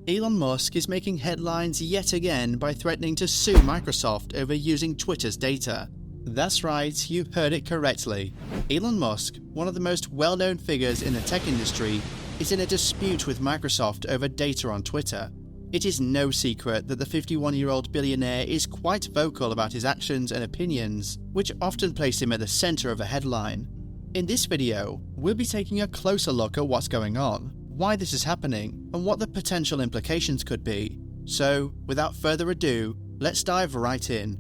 Elon Musk is making headlines yet again by threatening to sue Microsoft over using Twitter's data. That's right, you heard it correctly. Elon Musk, one of the most well-known figures in the tech industry, is in a dispute with Microsoft over data on Twitter. It is no secret that the 51-year-old billionaire is quite vocal about his actions and opinions, which often place him at the center of a headline. In this video, we'll be taking a closer look at what's going on, why this is happening, and what the potential implications could be. So, without further ado, let's dive right in.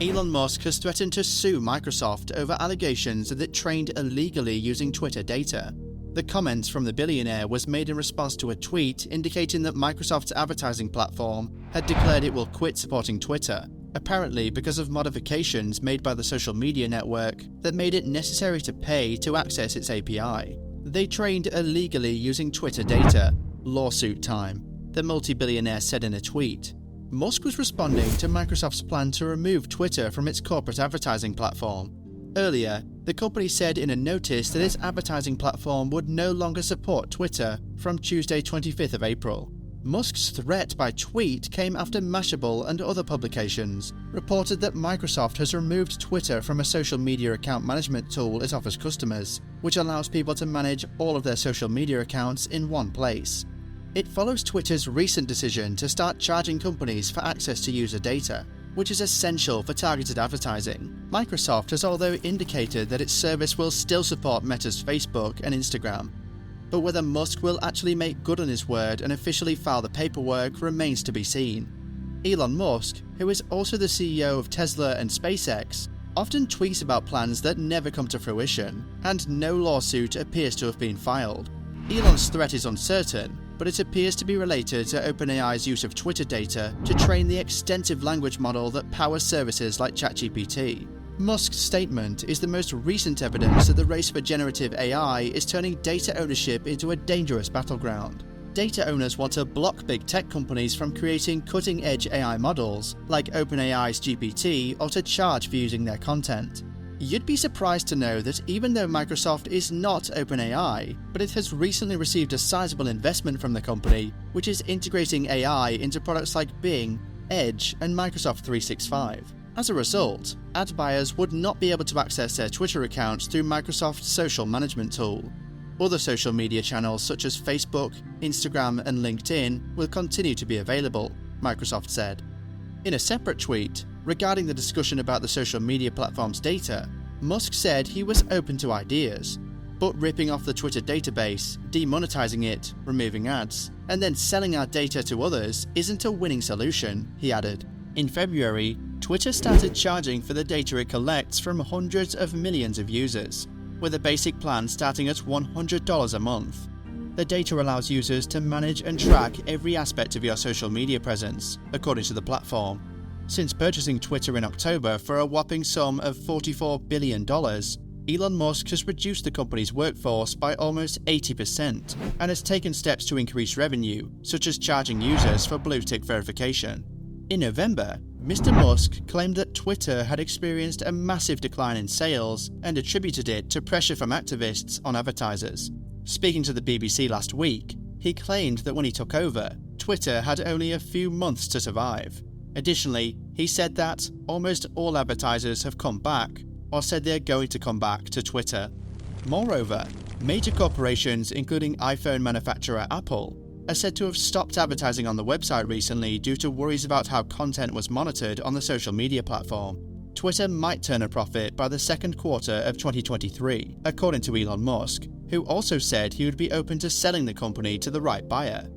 Elon Musk has threatened to sue Microsoft over allegations that it trained illegally using Twitter data. The comment from the billionaire was made in response to a tweet indicating that Microsoft's advertising platform had declared it will quit supporting Twitter, apparently because of modifications made by the social media network that made it necessary to pay to access its API. They trained illegally using Twitter data. Lawsuit time, the multi-billionaire said in a tweet. Musk was responding to Microsoft's plan to remove Twitter from its corporate advertising platform. Earlier, the company said in a notice that its advertising platform would no longer support Twitter from Tuesday 25th of April. Musk's threat by tweet came after Mashable and other publications reported that Microsoft has removed Twitter from a social media account management tool it offers customers, which allows people to manage all of their social media accounts in one place. It follows Twitter's recent decision to start charging companies for access to user data, which is essential for targeted advertising. Microsoft has although indicated that its service will still support Meta's Facebook and Instagram. But whether Musk will actually make good on his word and officially file the paperwork remains to be seen. Elon Musk, who is also the CEO of Tesla and SpaceX, often tweets about plans that never come to fruition, and no lawsuit appears to have been filed. Elon's threat is uncertain, but it appears to be related to OpenAI's use of Twitter data to train the extensive language model that powers services like ChatGPT. Musk's statement is the most recent evidence that the race for generative AI is turning data ownership into a dangerous battleground. Data owners want to block big tech companies from creating cutting-edge AI models, like OpenAI's GPT, or to charge for using their content. You'd be surprised to know that even though Microsoft is not OpenAI, but it has recently received a sizable investment from the company, which is integrating AI into products like Bing, Edge, and Microsoft 365. As a result, ad buyers would not be able to access their Twitter accounts through Microsoft's social management tool. Other social media channels such as Facebook, Instagram, and LinkedIn will continue to be available, Microsoft said. In a separate tweet, regarding the discussion about the social media platform's data, Musk said he was open to ideas, but ripping off the Twitter database, demonetizing it, removing ads, and then selling our data to others isn't a winning solution, he added. In February, Twitter started charging for the data it collects from hundreds of millions of users, with a basic plan starting at $100 a month. The data allows users to manage and track every aspect of your social media presence, according to the platform. Since purchasing Twitter in October for a whopping sum of $44 billion, Elon Musk has reduced the company's workforce by almost 80% and has taken steps to increase revenue, such as charging users for blue-tick verification. In November, Mr. Musk claimed that Twitter had experienced a massive decline in sales and attributed it to pressure from activists on advertisers. Speaking to the BBC last week, he claimed that when he took over, Twitter had only a few months to survive. Additionally, he said that almost all advertisers have come back, or said they're going to come back to Twitter. Moreover, major corporations including iPhone manufacturer Apple are said to have stopped advertising on the website recently due to worries about how content was monitored on the social media platform. Twitter might turn a profit by the second quarter of 2023, according to Elon Musk, who also said he would be open to selling the company to the right buyer.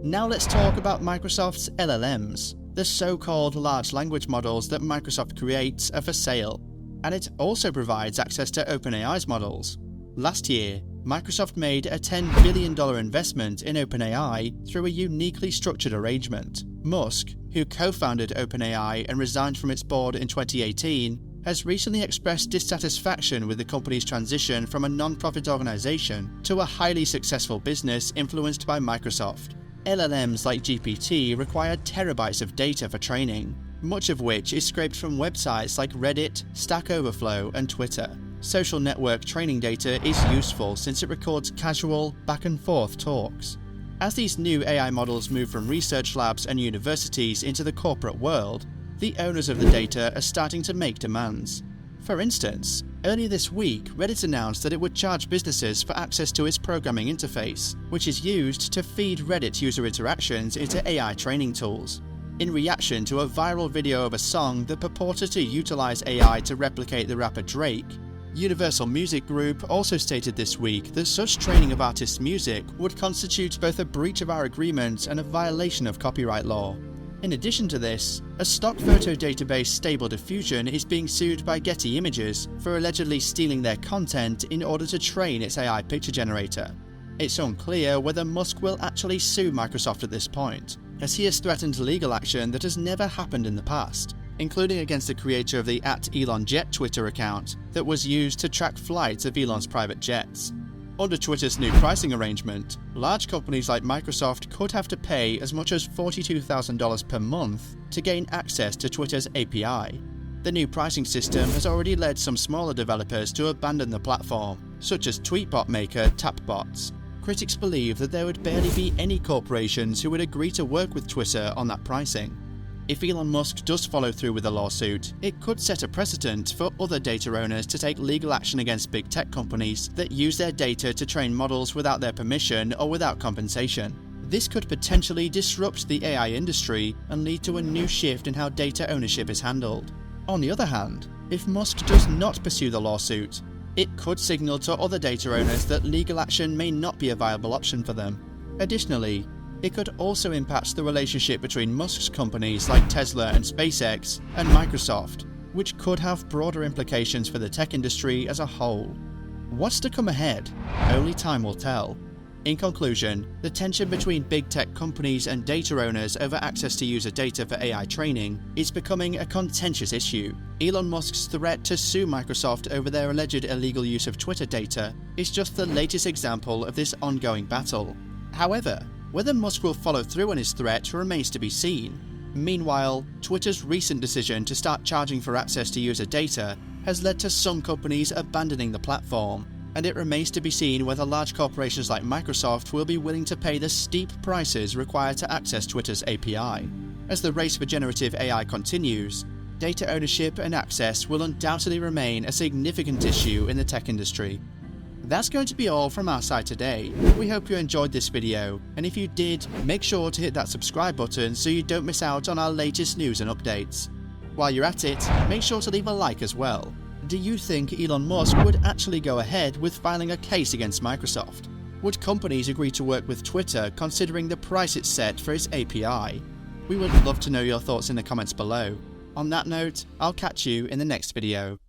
Now let's talk about Microsoft's LLMs. The so-called large language models that Microsoft creates are for sale, and it also provides access to OpenAI's models. Last year, Microsoft made a $10 billion investment in OpenAI through a uniquely structured arrangement. Musk, who co-founded OpenAI and resigned from its board in 2018, has recently expressed dissatisfaction with the company's transition from a non-profit organization to a highly successful business influenced by Microsoft. LLMs like GPT require terabytes of data for training, much of which is scraped from websites like Reddit, Stack Overflow, and Twitter. Social network training data is useful since it records casual, back-and-forth talks. As these new AI models move from research labs and universities into the corporate world, the owners of the data are starting to make demands. For instance, earlier this week, Reddit announced that it would charge businesses for access to its programming interface, which is used to feed Reddit user interactions into AI training tools. In reaction to a viral video of a song that purported to utilize AI to replicate the rapper Drake, Universal Music Group also stated this week that such training of artists' music would constitute both a breach of our agreement and a violation of copyright law. In addition to this, a stock photo database Stable Diffusion is being sued by Getty Images for allegedly stealing their content in order to train its AI picture generator. It's unclear whether Musk will actually sue Microsoft at this point, as he has threatened legal action that has never happened in the past, including against the creator of the @ElonJet Twitter account that was used to track flights of Elon's private jets. Under Twitter's new pricing arrangement, large companies like Microsoft could have to pay as much as $42,000 per month to gain access to Twitter's API. The new pricing system has already led some smaller developers to abandon the platform, such as tweetbot maker Tapbots. Critics believe that there would barely be any corporations who would agree to work with Twitter on that pricing. If Elon Musk does follow through with the lawsuit, it could set a precedent for other data owners to take legal action against big tech companies that use their data to train models without their permission or without compensation. This could potentially disrupt the AI industry and lead to a new shift in how data ownership is handled. On the other hand, if Musk does not pursue the lawsuit, it could signal to other data owners that legal action may not be a viable option for them. Additionally, it could also impact the relationship between Musk's companies like Tesla and SpaceX and Microsoft, which could have broader implications for the tech industry as a whole. What's to come ahead? Only time will tell. In conclusion, the tension between big tech companies and data owners over access to user data for AI training is becoming a contentious issue. Elon Musk's threat to sue Microsoft over their alleged illegal use of Twitter data is just the latest example of this ongoing battle. However, whether Musk will follow through on his threat remains to be seen. Meanwhile, Twitter's recent decision to start charging for access to user data has led to some companies abandoning the platform, and it remains to be seen whether large corporations like Microsoft will be willing to pay the steep prices required to access Twitter's API. As the race for generative AI continues, data ownership and access will undoubtedly remain a significant issue in the tech industry. That's going to be all from our side today. We hope you enjoyed this video, and if you did, make sure to hit that subscribe button so you don't miss out on our latest news and updates. While you're at it, make sure to leave a like as well. Do you think Elon Musk would actually go ahead with filing a case against Microsoft? Would companies agree to work with Twitter considering the price it's set for its API? We would love to know your thoughts in the comments below. On that note, I'll catch you in the next video.